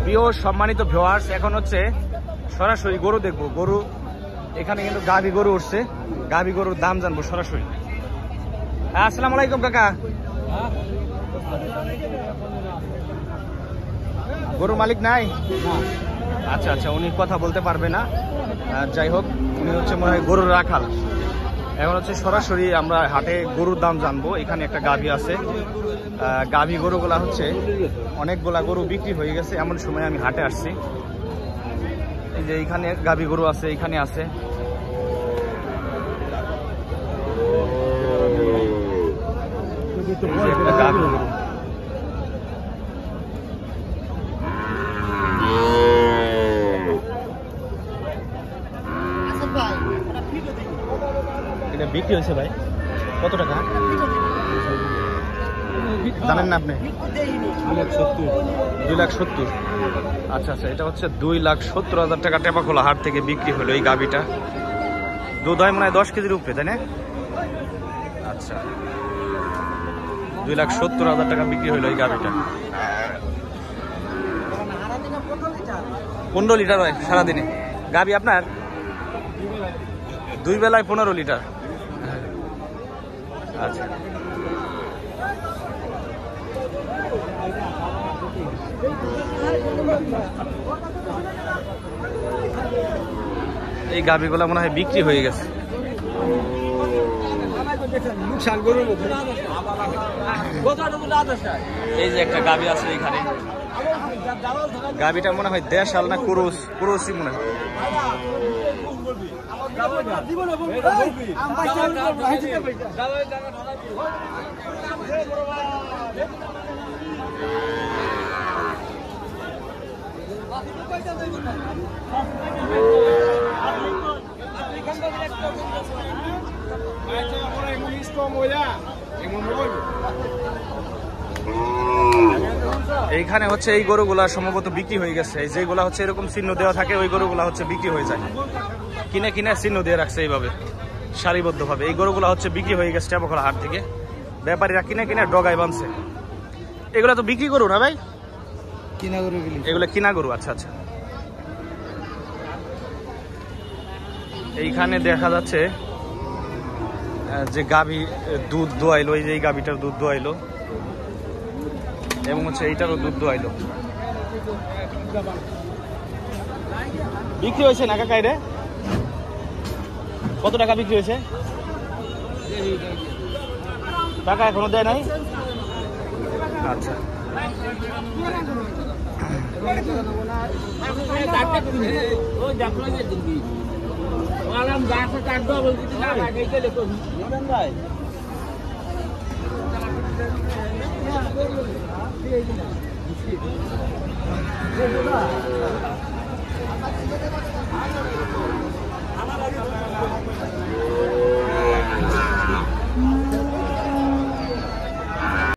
প্রিয় সম্মানিত ভিউয়ার্স, এখন হচ্ছে সরাসরি গরু দেখবো। গরু এখানে কিন্তু গাভী গরু উঠছে, গাভী গরুর দাম জানবো সরাসরি। আসসালামু আলাইকুম কাকা। গরুর মালিক নাই? আচ্ছা আচ্ছা, উনি কথা বলতে পারবে না। যাই হোক, উনি হচ্ছে মনে হয় গরুর রাখাল। এখন হচ্ছে সরাসরি আমরা হাটে গরুর দাম জানবো। এখানে একটা গাভী আছে, গাভী গরুগুলা হচ্ছে অনেকগুলা গরু বিক্রি হয়ে গেছে, এমন সময় আমি হাটে আসছি। এই যে এইখানে গাভী গরু আছে, এখানে আছে। গাভী গরু এটা বিক্রি হয়েছে ভাই, কত টাকা জানেন না আপনি? 2,70,000। আচ্ছা আচ্ছা, এটা হচ্ছে 2,70,000 টাকা টেপাখোলা হাট থেকে বিক্রি হলো এই গাভীটা। দুধ হয় মনে হয় 10 কেজির উপরে, তাই না? আচ্ছা, 2,70,000 টাকা বিক্রি হলো এই গাভীটা। 15 লিটার হয় সারাদিনে গাভী আপনার? 2 বেলায় 15 লিটার। আচ্ছা, এই গাভীগুলো মনে হয় বিক্রি হয়ে গেছে। এই যে একটা গাভী আছে এখানে, গাভীটা মনে হয় দেশাল না কুরুসি মনে হয়। এইখানে হচ্ছে এই গরুগুলা সম্ভবত বিক্রি হয়ে গেছে। যেগুলা হচ্ছে এরকম চিহ্ন দেওয়া থাকে ওই গরুগুলা হচ্ছে বিক্রি হয়ে যায়। কিনে কিনে চিহ্ন দিয়ে রাখছে এইভাবে সারিবদ্ধ ভাবে। এই গরুগুলা হচ্ছে বিক্রি হয়ে গেছে টেপাখোলা হাট থেকে, ব্যাপারীরা কিনে কিনে ডগায় বাঁধছে। এগুলা তো বিক্রি গরু না ভাই? কিনা গরু এগুলো, কিনা গরু। আচ্ছা আচ্ছা, এইখানে দেখা যাচ্ছে যে গাভী দুধ দোয়াইলো, এই যে এই গাভীটার দুধ দোয়াইলো এবং হচ্ছে এইটারও দুধ দোয়াইলো। বিক্রি হয়েছে না কাকা? রে কত টাকা বিক্রি হয়েছে? টাকা এখনো দেয় নাই? আচ্ছা,